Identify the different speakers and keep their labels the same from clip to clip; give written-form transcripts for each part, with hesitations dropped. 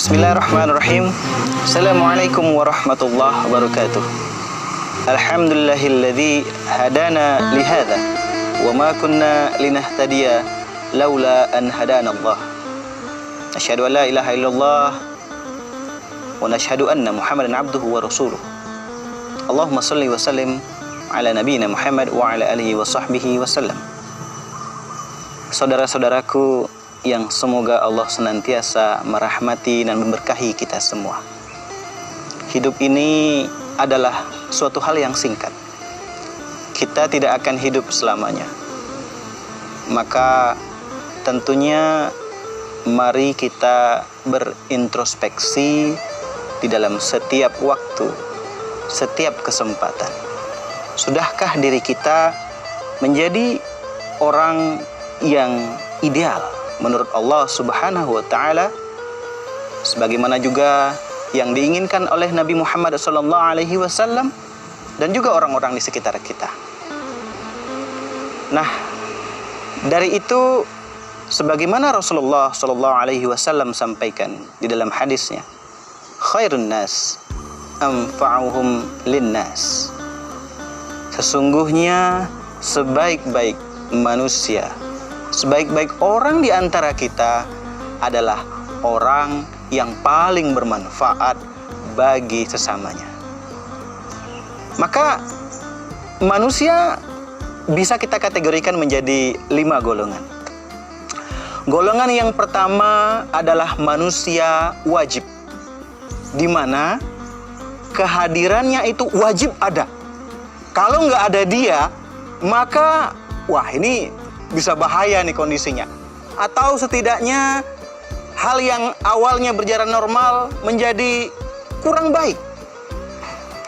Speaker 1: Bismillahirrahmanirrahim. Assalamualaikum warahmatullahi wabarakatuh. Alhamdulillahilladzi hadana lihadza wa ma kunna linahtadiya laula an hadana Allah. Asyhadu an la ilaha illallah wa nashhadu anna Muhammadan abduhu wa rasuluh. Allahumma shalli wa sallim ala nabiyyina Muhammad wa ala alihi wa sahbihi wasallam. Saudara-saudaraku yang semoga Allah senantiasa merahmati dan memberkahi kita semua. Hidup ini adalah suatu hal yang singkat. Kita tidak akan hidup selamanya. Maka tentunya mari kita berintrospeksi di dalam setiap waktu, setiap kesempatan. Sudahkah diri kita menjadi orang yang ideal menurut Allah Subhanahu wa taala, sebagaimana juga yang diinginkan oleh Nabi Muhammad SAW dan juga orang-orang di sekitar kita. Nah, dari itu sebagaimana Rasulullah SAW sampaikan di dalam hadisnya, khairun nas anfa'uhum linnas. Sesungguhnya sebaik-baik manusia, sebaik-baik orang di antara kita adalah orang yang paling bermanfaat bagi sesamanya. Maka manusia bisa kita kategorikan menjadi 5 golongan. Golongan yang pertama adalah manusia wajib, di mana kehadirannya itu wajib ada. Kalau nggak ada dia, maka wah ini bisa bahaya nih kondisinya. Atau setidaknya hal yang awalnya berjalan normal menjadi kurang baik.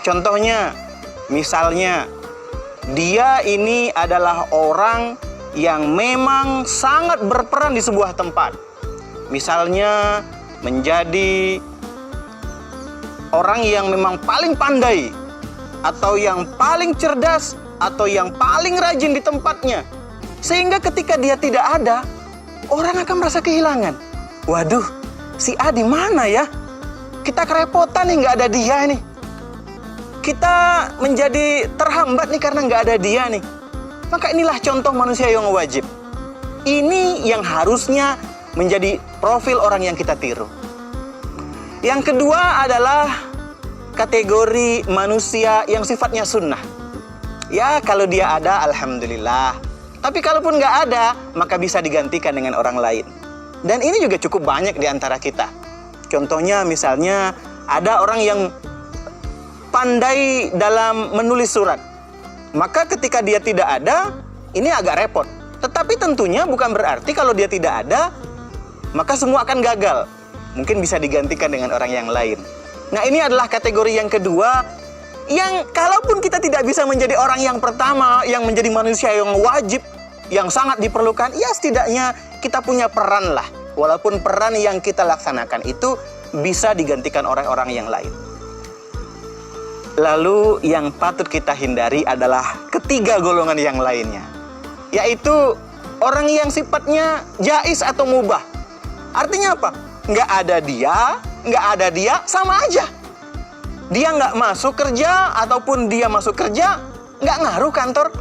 Speaker 1: Contohnya, misalnya dia ini adalah orang yang memang sangat berperan di sebuah tempat. Misalnya menjadi orang yang memang paling pandai, atau yang paling cerdas, atau yang paling rajin di tempatnya. Sehingga ketika dia tidak ada, orang akan merasa kehilangan. Waduh, si A di mana ya? Kita kerepotan nih nggak ada dia nih. Kita menjadi terhambat nih karena nggak ada dia nih. Maka inilah contoh manusia yang wajib. Ini yang harusnya menjadi profil orang yang kita tiru. Yang kedua adalah kategori manusia yang sifatnya sunnah. Ya, kalau dia ada, alhamdulillah. Tapi kalaupun nggak ada, maka bisa digantikan dengan orang lain. Dan ini juga cukup banyak di antara kita. Contohnya misalnya ada orang yang pandai dalam menulis surat. Maka ketika dia tidak ada, ini agak repot. Tetapi tentunya bukan berarti kalau dia tidak ada, maka semua akan gagal. Mungkin bisa digantikan dengan orang yang lain. Nah, ini adalah kategori yang kedua, yang kalaupun kita tidak bisa menjadi orang yang pertama, yang menjadi manusia yang wajib, yang sangat diperlukan, ya setidaknya kita punya peran lah. Walaupun peran yang kita laksanakan itu bisa digantikan orang-orang yang lain. Lalu yang patut kita hindari adalah ketiga golongan yang lainnya, yaitu orang yang sifatnya jaiz atau mubah. Artinya apa? Nggak ada dia, sama aja. Dia nggak masuk kerja ataupun dia masuk kerja, nggak ngaruh kantor.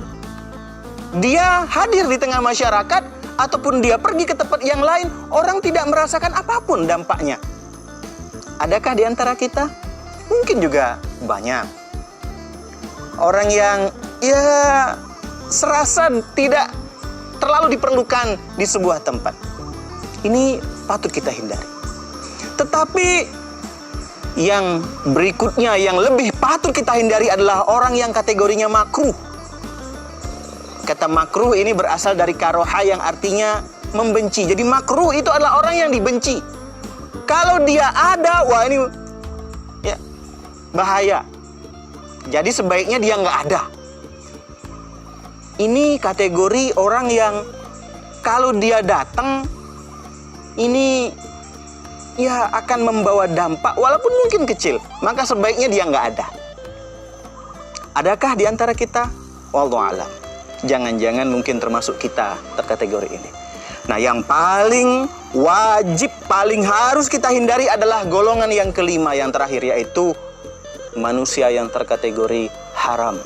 Speaker 1: Dia hadir di tengah masyarakat ataupun dia pergi ke tempat yang lain, orang tidak merasakan apapun dampaknya. Adakah di antara kita? Mungkin juga banyak. Orang yang ya serasa tidak terlalu diperlukan di sebuah tempat. Ini patut kita hindari. Tetapi yang berikutnya yang lebih patut kita hindari adalah orang yang kategorinya makruh. Kata makruh ini berasal dari karoha yang artinya membenci. Jadi makruh itu adalah orang yang dibenci. Kalau dia ada, wah ini ya bahaya. Jadi sebaiknya dia nggak ada. Ini kategori orang yang kalau dia datang, ini ya akan membawa dampak walaupun mungkin kecil. Maka sebaiknya dia nggak ada. Adakah di antara kita? Wallahu a'lam. Jangan-jangan mungkin termasuk kita terkategori ini. Nah, yang paling wajib paling harus kita hindari adalah golongan yang kelima, yang terakhir, yaitu manusia yang terkategori haram.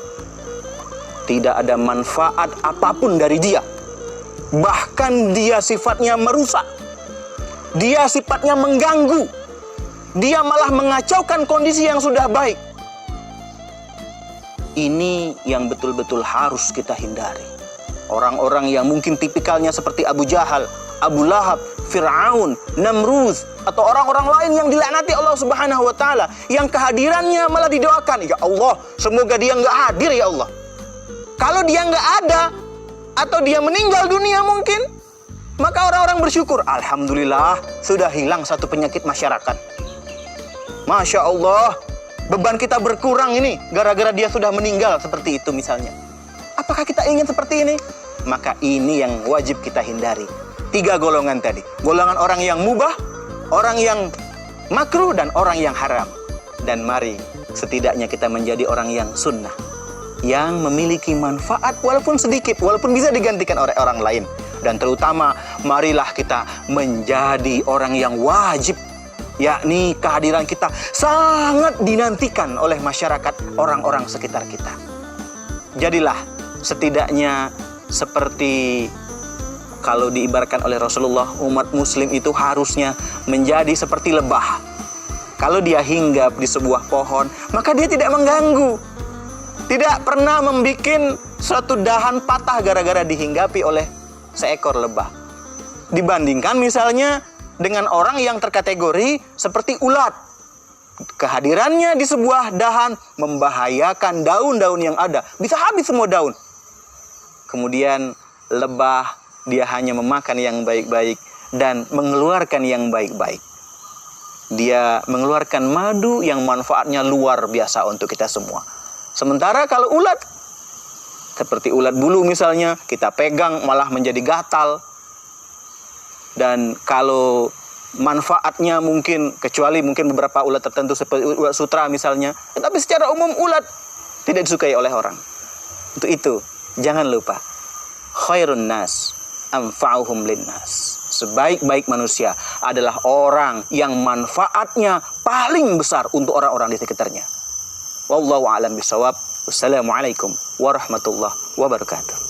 Speaker 1: Tidak ada manfaat apapun dari dia. Bahkan dia sifatnya merusak. Dia sifatnya mengganggu. Dia malah mengacaukan kondisi yang sudah baik. Ini yang betul-betul harus kita hindari. Orang-orang yang mungkin tipikalnya seperti Abu Jahal, Abu Lahab, Fir'aun, Namrud, atau orang-orang lain yang dilaknati Allah Subhanahu wa Ta'ala, yang kehadirannya malah didoakan, ya Allah, semoga dia nggak hadir ya Allah. Kalau dia nggak ada atau dia meninggal dunia mungkin, maka orang-orang bersyukur, alhamdulillah sudah hilang satu penyakit masyarakat. Masya Allah, beban kita berkurang ini gara-gara dia sudah meninggal, seperti itu misalnya. Apakah kita ingin seperti ini? Maka ini yang wajib kita hindari. 3 golongan tadi. Golongan orang yang mubah, orang yang makruh, dan orang yang haram. Dan mari setidaknya kita menjadi orang yang sunnah, yang memiliki manfaat walaupun sedikit, walaupun bisa digantikan oleh orang lain. Dan terutama marilah kita menjadi orang yang wajib, yakni kehadiran kita sangat dinantikan oleh masyarakat, orang-orang sekitar kita. Jadilah setidaknya seperti kalau diibaratkan oleh Rasulullah, umat muslim itu harusnya menjadi seperti lebah. Kalau dia hinggap di sebuah pohon, maka dia tidak mengganggu. Tidak pernah membuat suatu dahan patah gara-gara dihinggapi oleh seekor lebah. Dibandingkan misalnya dengan orang yang terkategori seperti ulat. Kehadirannya di sebuah dahan membahayakan daun-daun yang ada. Bisa habis semua daun. Kemudian lebah, dia hanya memakan yang baik-baik dan mengeluarkan yang baik-baik. Dia mengeluarkan madu yang manfaatnya luar biasa untuk kita semua. Sementara kalau ulat, seperti ulat bulu misalnya, kita pegang malah menjadi gatal. Dan kalau manfaatnya mungkin, kecuali mungkin beberapa ulat tertentu seperti ulat sutra misalnya, tetapi secara umum ulat tidak disukai oleh orang. Untuk itu, jangan lupa, khairun nas anfa'uhum linnas. Sebaik-baik manusia adalah orang yang manfaatnya paling besar untuk orang-orang di sekitarnya. Wallahu a'lam bishawab. Wassalamualaikum warahmatullahi wabarakatuh.